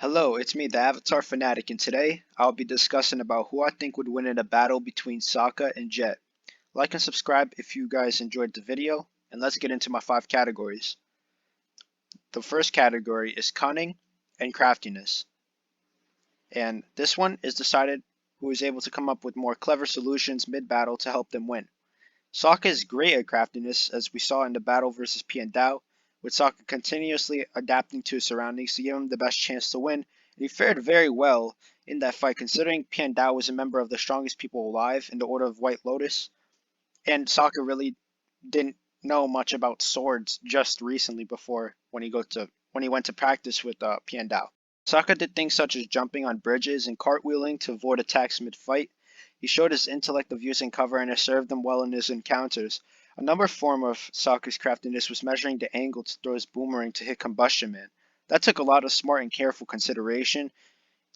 Hello, it's me, the Avatar Fanatic, and today I'll be discussing about who I think would win in a battle between Sokka and Jet. Like and subscribe if you guys enjoyed the video, and let's get into my 5 categories. The first category is Cunning and Craftiness, and this one is decided who is able to come up with more clever solutions mid-battle to help them win. Sokka is great at craftiness, as we saw in the battle versus Piandao, with Sokka continuously adapting to his surroundings to give him the best chance to win, and he fared very well in that fight considering Piandao was a member of the strongest people alive in the Order of White Lotus, and Sokka really didn't know much about swords just recently before when he went to practice with Piandao. Sokka did things such as jumping on bridges and cartwheeling to avoid attacks mid-fight. He showed his intellect of using cover and it served him well in his encounters. Another form of Sokka's craftiness was measuring the angle to throw his boomerang to hit Combustion Man. That took a lot of smart and careful consideration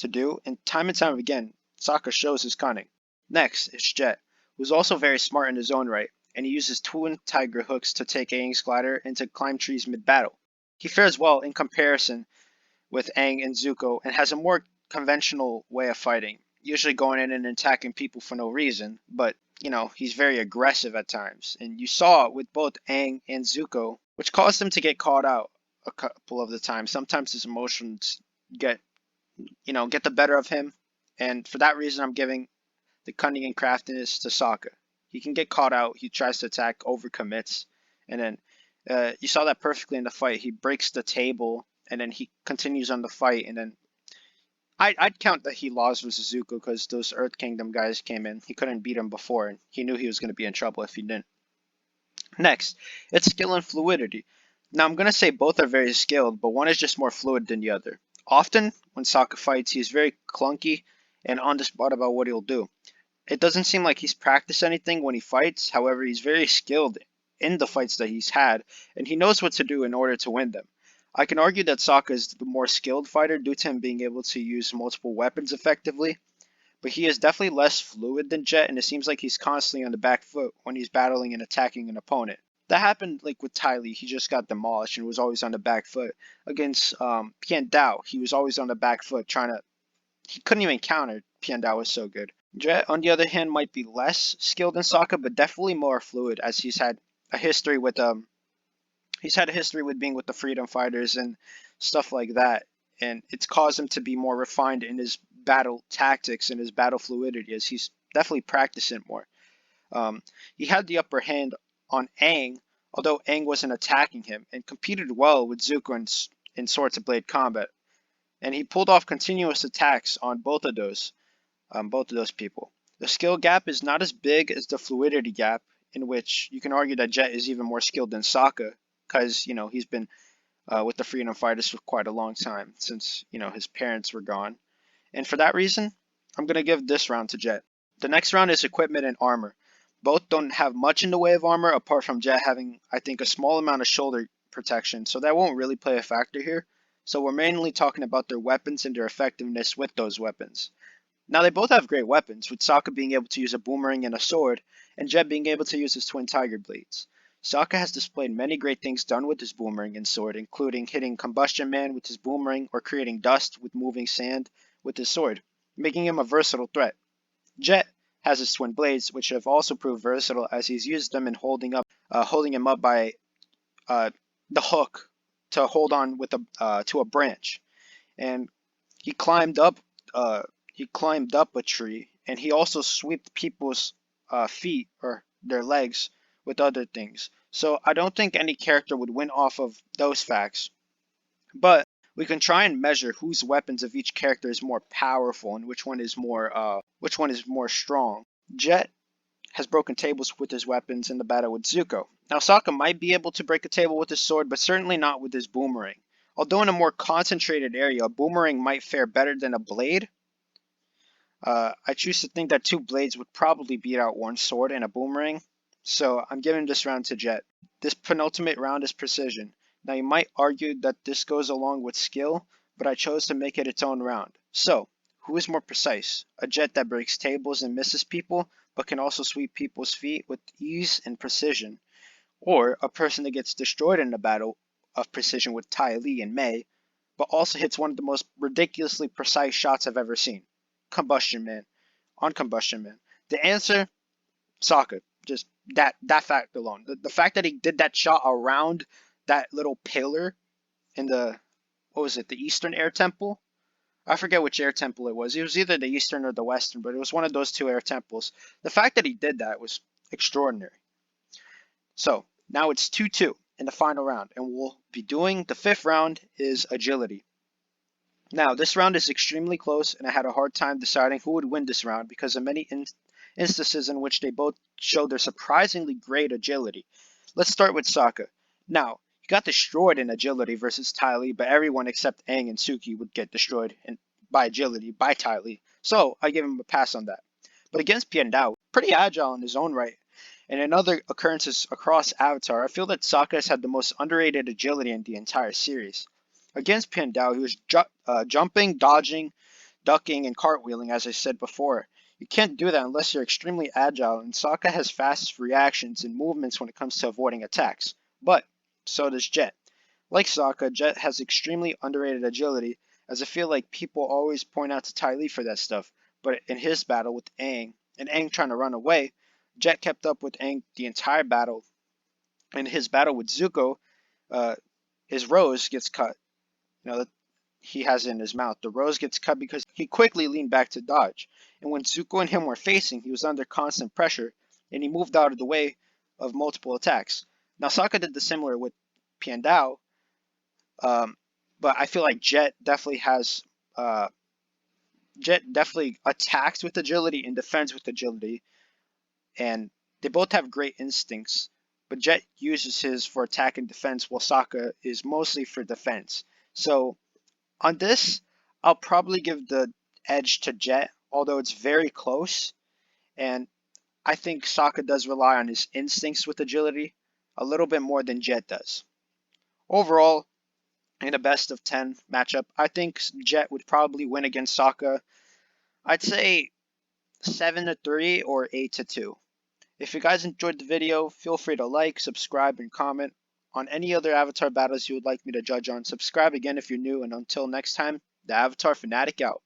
to do, and time again, Sokka shows his cunning. Next is Jet, who's also very smart in his own right, and he uses twin tiger hooks to take Aang's glider and to climb trees mid-battle. He fares well in comparison with Aang and Zuko and has a more conventional way of fighting, usually going in and attacking people for no reason, but he's very aggressive at times. And you saw it with both Aang and Zuko, which caused him to get caught out a couple of the times. Sometimes his emotions get the better of him, and for that reason I'm giving the cunning and craftiness to Sokka. He can get caught out, he tries to attack, overcommits, and then you saw that perfectly in the fight. He breaks the table and then he continues on the fight, and then I'd count that he lost versus Zuko because those Earth Kingdom guys came in. He couldn't beat him before, and he knew he was going to be in trouble if he didn't. Next, it's skill and fluidity. Now I'm going to say both are very skilled, but one is just more fluid than the other. Often, when Sokka fights, he's very clunky and on the spot about what he'll do. It doesn't seem like he's practiced anything when he fights, however, he's very skilled in the fights that he's had, and he knows what to do in order to win them. I can argue that Sokka is the more skilled fighter due to him being able to use multiple weapons effectively, but he is definitely less fluid than Jet, and it seems like he's constantly on the back foot when he's battling and attacking an opponent. That happened like with Ty Lee. He just got demolished and was always on the back foot. Against Piandao, he was always on the back foot he couldn't even counter. Piandao was so good. Jet, on the other hand, might be less skilled than Sokka, but definitely more fluid, as a history with he's had a history with being with the Freedom Fighters and stuff like that, and it's caused him to be more refined in his battle tactics and his battle fluidity, as he's definitely practicing more. He had the upper hand on Aang, although Aang wasn't attacking him, and competed well with Zuko in Sword to Blade combat, and he pulled off continuous attacks on both of those people. The skill gap is not as big as the fluidity gap, in which you can argue that Jet is even more skilled than Sokka, because he's been with the Freedom Fighters for quite a long time since his parents were gone, and for that reason, I'm gonna give this round to Jet. The next round is equipment and armor. Both don't have much in the way of armor, apart from Jet having, I think, a small amount of shoulder protection, so that won't really play a factor here. So we're mainly talking about their weapons and their effectiveness with those weapons. Now they both have great weapons, with Sokka being able to use a boomerang and a sword, and Jet being able to use his twin tiger blades. Sokka has displayed many great things done with his boomerang and sword, including hitting Combustion Man with his boomerang or creating dust with moving sand with his sword, making him a versatile threat. Jet has his twin blades, which have also proved versatile as he's used them in holding him up by the hook to hold on with to a branch, and he climbed up a tree, and he also swept people's feet or their legs with other things. So I don't think any character would win off of those facts, but we can try and measure whose weapons of each character is more powerful and which one is more strong. Jet has broken tables with his weapons in the battle with Zuko. Now Sokka might be able to break a table with his sword, but certainly not with his boomerang. Although in a more concentrated area, a boomerang might fare better than a blade. I choose to think that 2 blades would probably beat out 1 sword and a boomerang, so I'm giving this round to Jet. This penultimate round is precision. Now you might argue that this goes along with skill, but I chose to make it its own round. So, who is more precise? A Jet that breaks tables and misses people, but can also sweep people's feet with ease and precision, or a person that gets destroyed in a battle of precision with Ty Lee and Mei, but also hits one of the most ridiculously precise shots I've ever seen. Combustion Man. On Combustion Man. The answer, Sokka. Just that fact alone. The fact that he did that shot around that little pillar in the, what was it, the Eastern Air Temple? I forget which air temple it was. It was either the Eastern or the Western, but it was one of those two air temples. The fact that he did that was extraordinary. So now it's 2-2 in the final round, and we'll be doing the fifth round is agility. Now, this round is extremely close, and I had a hard time deciding who would win this round because of many instances in which they both showed their surprisingly great agility. Let's start with Sokka. Now, he got destroyed in agility versus Ty Lee, but everyone except Aang and Suki would get destroyed by agility by Ty Lee. So I give him a pass on that. But against Piandao, pretty agile in his own right. And in other occurrences across Avatar, I feel that Sokka has had the most underrated agility in the entire series. Against Piandao, he was jumping, dodging, ducking, and cartwheeling, as I said before. You can't do that unless you're extremely agile, and Sokka has fast reactions and movements when it comes to avoiding attacks. But so does Jet. Like Sokka, Jet has extremely underrated agility, as I feel like people always point out to Ty Lee for that stuff. But in his battle with Aang, and Aang trying to run away, Jet kept up with Aang the entire battle. In his battle with Zuko, his rose gets cut. That he has in his mouth. The rose gets cut because he quickly leaned back to dodge. And when Zuko and him were facing, he was under constant pressure, and he moved out of the way of multiple attacks. Now Sokka did the similar with Piandao, but I feel like Jet definitely attacks with agility and defends with agility, and they both have great instincts. But Jet uses his for attack and defense, while Sokka is mostly for defense. So on this, I'll probably give the edge to Jet, although it's very close. And I think Sokka does rely on his instincts with agility a little bit more than Jet does. Overall, in a best of 10 matchup, I think Jet would probably win against Sokka. I'd say 7-3 or 8-2. If you guys enjoyed the video, feel free to like, subscribe, and comment on any other Avatar battles you would like me to judge on. Subscribe again if you're new, and until next time, the Avatar Fanatic out.